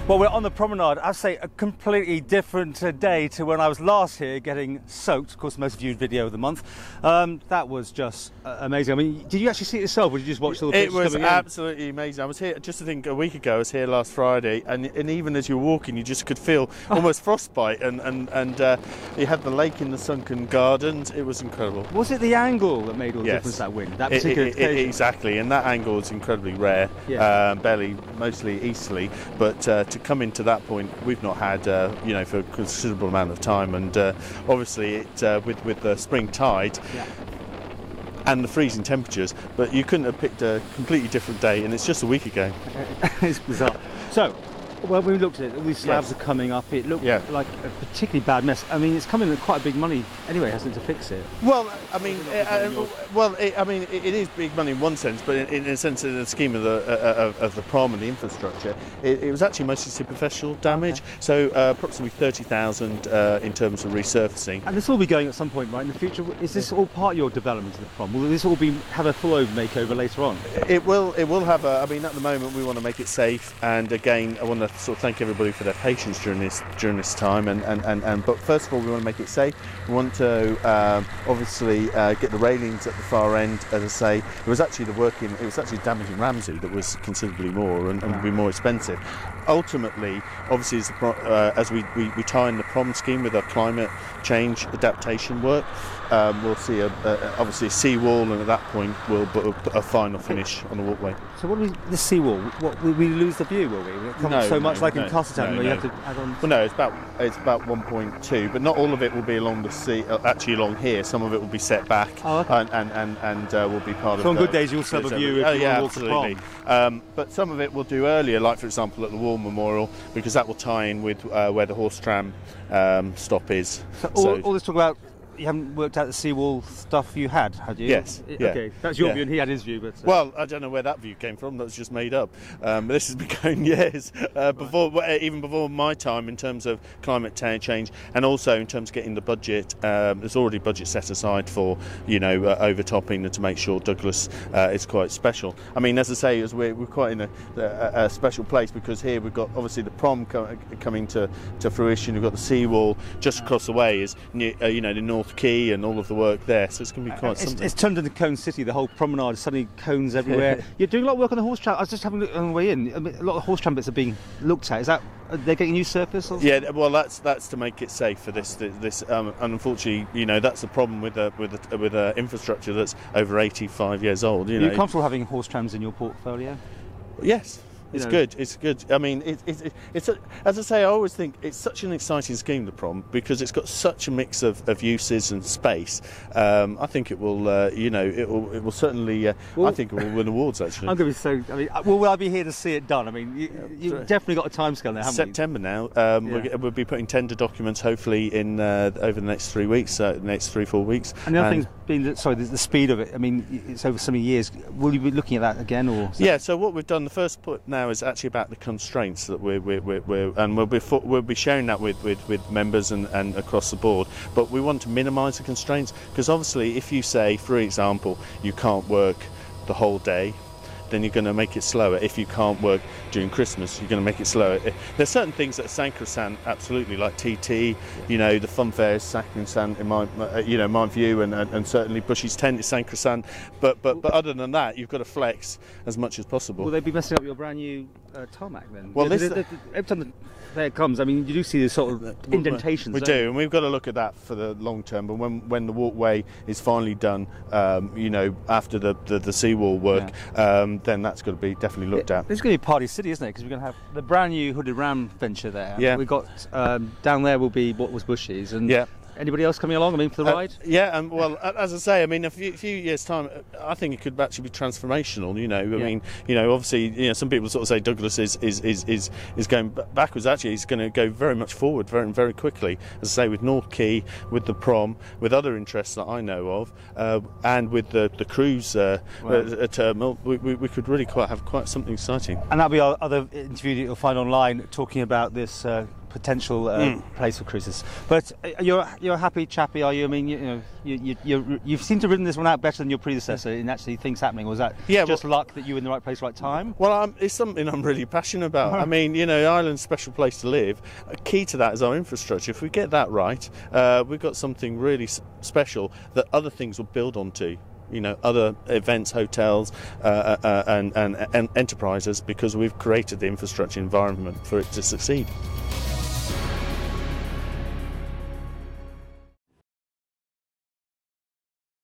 Well, we're on the promenade. I'd say a completely different day to when I was last here getting soaked. Of course, the most viewed video of the month. That was just amazing. I mean, did you actually see it yourself, or did you just watch all the pictures coming in? It was absolutely amazing. I was here, just to think, a week ago, I was here last Friday, and even as you were walking, you just could feel almost frostbite, and you had the lake in the sunken gardens. It was incredible. Was it the angle that made all the difference, that wind? That particular occasion? Exactly, and that angle is incredibly rare, mostly easterly, but to come into that point, we've not had, for a considerable amount of time, and obviously it with the spring tide and the freezing temperatures, but you couldn't have picked a completely different day, and it's just a week ago. It's bizarre. So, when we looked at it, all these slabs are coming up. It looked like a particularly bad mess. I mean, it's coming at quite a big money anyway, hasn't it, to fix it? Well, I mean, it is big money in one sense, but in a sense, in the scheme of the prom and the infrastructure, it was actually mostly superficial damage. Okay. So approximately 30,000 in terms of resurfacing. And this will be going at some point, right, in the future. Is this all part of your development of the prom? Will this all have a full makeover later on? It will have a. I mean, at the moment, we want to make it safe, and again, I want to sort of thank everybody for their patience during this time, but first of all, we want to make it safe. We want to obviously get the railings at the far end. As I say, it was actually damaging Ramsey that was considerably more and would be more expensive. Ultimately, obviously, as we tie in the prom scheme with our climate change adaptation work, we'll see obviously a seawall, and at that point we'll put a final finish on the walkway. So what the seawall? What, will we lose the view? Will we? In Castletown, where you have to add on. Well, no, it's about 1.2, but not all of it will be along the sea. Actually, along here, some of it will be set back, and will be part of. So on good days, you'll still have a view. Absolutely. But some of it we'll do earlier, like for example at the War Memorial, because that will tie in with where the horse tram stop is. So all this talk about. You haven't worked out the seawall stuff you had you? Yes. Okay, that's your view, and he had his view. But well, I don't know where that view came from. That was just made up. This has been going years even before my time, in terms of climate change, and also in terms of getting the budget. There's already budget set aside for overtopping, and to make sure Douglas is quite special. I mean, as I say, we're quite in a special place, because here we've got obviously the prom coming to fruition. We've got the seawall just across the way is the North Quay and all of the work there, so it's going to be quite something. It's turned into Cone City. The whole promenade is suddenly cones everywhere. You're doing a lot of work on the horse tram. I was just having a look on the way in. I mean, a lot of horse tram bits are being looked at. Is that they're getting a new surface? Or yeah, well, that's to make it safe for this. And unfortunately, that's the problem with a infrastructure that's over 85 years old. Are you comfortable having horse trams in your portfolio? Yes. It's good. It's good. I mean, it's as I say, I always think it's such an exciting scheme, the prom, because it's got such a mix of uses and space. I think it will, it will certainly. I think it will win awards. Actually, I'm going to be so. I mean, will I be here to see it done? I mean, you've definitely got a timescale there, haven't September now. We'll be putting tender documents hopefully in over the next 3 weeks, next 3-4 weeks. And the other thing's been the speed of it. I mean, it's over so many years. Will you be looking at that again, or? Yeah. So what we've done, the first put now is actually about the constraints that we'll be sharing that with members and across the board. But we want to minimise the constraints, because obviously, if you say, for example, you can't work the whole day, then you're going to make it slower. If you can't work during Christmas, you're going to make it slower. There's certain things that are sacrosanct, absolutely, like TT. The fun fair is sacrosanct in my view, and certainly Bushy's tent is sacrosanct. But other than that, you've got to flex as much as possible. Will they be messing up your brand new tarmac then? Well, every time the fair comes, I mean, you do see this sort of indentations. We do, and we've got to look at that for the long term. But when the walkway is finally done, after the seawall work, then that's got to be definitely looked at. It's going to be Party City, isn't it? Because we're going to have the brand new Hooded Ram venture there. Yeah. We've got down there will be what was Bushy's, and anybody else coming along? I mean, for the ride? Yeah, and well, as I say, I mean, a few years' time, I think it could actually be transformational. I mean, obviously, some people sort of say Douglas is going backwards. Actually, he's going to go very much forward, very, very quickly. As I say, with North Quay, with the prom, with other interests that I know of, and with the cruise terminal, we could really have quite something exciting. And that'll be our other interview that you'll find online, talking about this potential place for cruises. But you're a happy chappy, are you? I mean, you seem to have written this one out better than your predecessor in actually things happening. Was that just luck that you were in the right place, right time? Well, it's something I'm really passionate about. I mean, Ireland's a special place to live. Key to that is our infrastructure. If we get that right, we've got something really special that other things will build onto. Other events, hotels, and enterprises, because we've created the infrastructure environment for it to succeed.